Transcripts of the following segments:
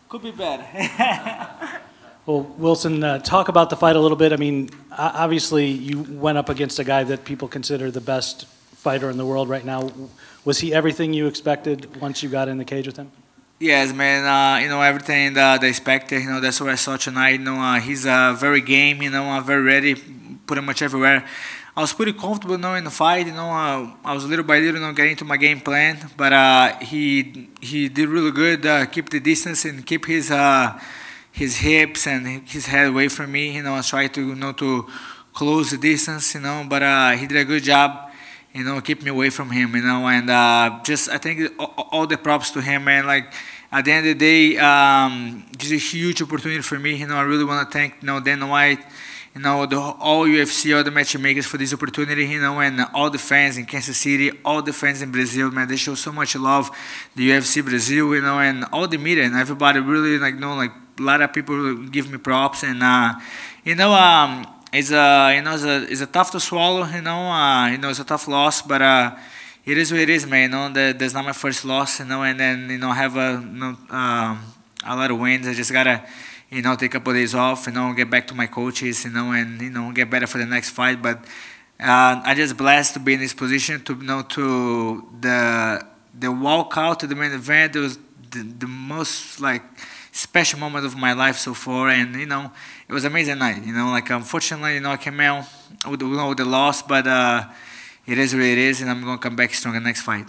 Could be better. Well, Wilson, talk about the fight a little bit. I mean, obviously you went up against a guy that people consider the best fighter in the world right now. Was he everything you expected once you got in the cage with him? Yes, man. Everything that I expected. That's what I saw tonight. He's very game. Very ready, pretty much everywhere. I was pretty comfortable, in the fight. I was little by little, getting into my game plan. But he did really good. Keep the distance and keep his hips and his head away from me. I tried to to close the distance. But he did a good job. Keep me away from him, and I think all the props to him, man. Like, at the end of the day, this is a huge opportunity for me. I really want to thank, Dana White, all UFC, all the matchmakers for this opportunity, and all the fans in Kansas City, all the fans in Brazil, man. They show so much love, the UFC Brazil, and all the media and everybody really, a lot of people give me props, and it's a tough to swallow, it's a tough loss, but it is what it is, man. That's not my first loss, and then I have a lot of wins. I just gotta, take a couple of days off, get back to my coaches, and get better for the next fight. But I just blessed to be in this position to to the walkout to the main event. It was the most special moment of my life so far, and it was an amazing night. Unfortunately, I came out with the loss, but it is what it is, and I'm gonna come back stronger next fight.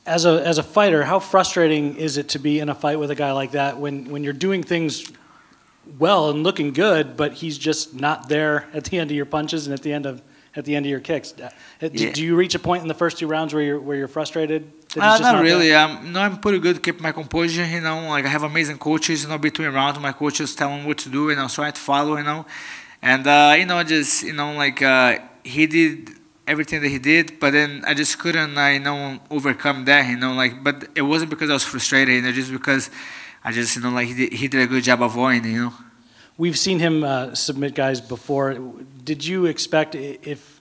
As a fighter, how frustrating is it to be in a fight with a guy like that when you're doing things well and looking good, but he's just not there at the end of your punches and at the end of your kicks? Do you reach a point in the first 2 rounds where you're frustrated? Not really. I'm pretty good to keep my composure. I have amazing coaches. Between rounds, my coaches tell me what to do, and I try to follow. And he did everything that he did, but then I just couldn't, overcome that. But it wasn't because I was frustrated. Just because I just, he did a good job avoiding. We've seen him submit guys before. Did you expect if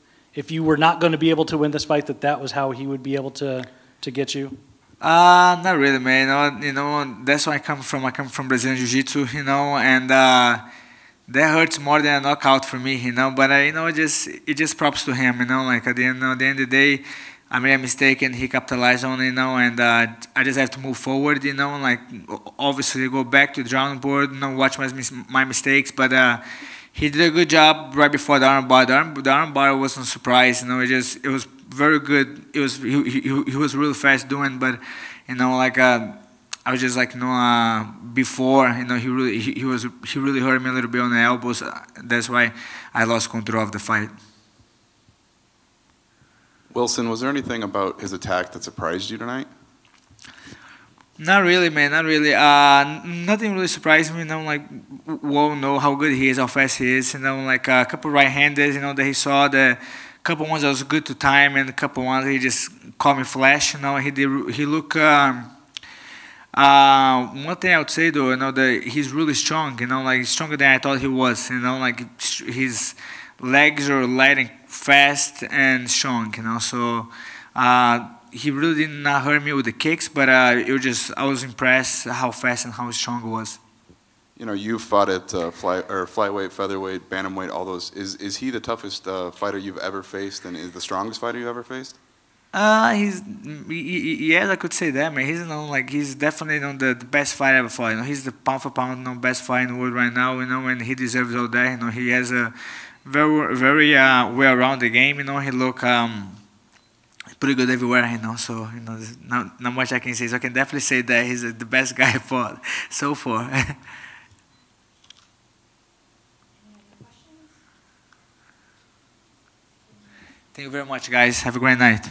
you were not going to be able to win this fight that was how he would be able to get you? Not really, man. That's where I come from. I come from Brazilian Jiu-Jitsu, and that hurts more than a knockout for me, But it just props to him, at the end of the day, I made a mistake and he capitalized on it, and I just have to move forward, obviously go back to the drawing board, watch my mistakes, but he did a good job right before the armbar. The armbar wasn't a surprise, it was very good. He was really fast doing, but I was just before, he really hurt me a little bit on the elbows. That's why I lost control of the fight. Wilson, was there anything about his attack that surprised you tonight? Not really, man. Not really. Nothing really surprised me. We all know how good he is, how fast he is. A couple right-handers, that he saw. The couple ones that was good to time, and a couple ones he just caught me flash. He looked. One thing I would say though, that he's really strong. He's stronger than I thought he was. His legs are light and fast and strong. So he really did not hurt me with the kicks, but I was impressed how fast and how strong he was. You fought at flyweight, featherweight, bantamweight, all those. Is he the toughest fighter you've ever faced, and is the strongest fighter you've ever faced? Yes, I could say that, man. He's definitely the best fighter I ever fought. He's the pound for pound best fighter in the world right now. And he deserves all that. He has a very well-rounded game. He look pretty good everywhere. So there's not much I can say. So I can definitely say that he's the best guy I fought so far. Thank you very much, guys. Have a great night.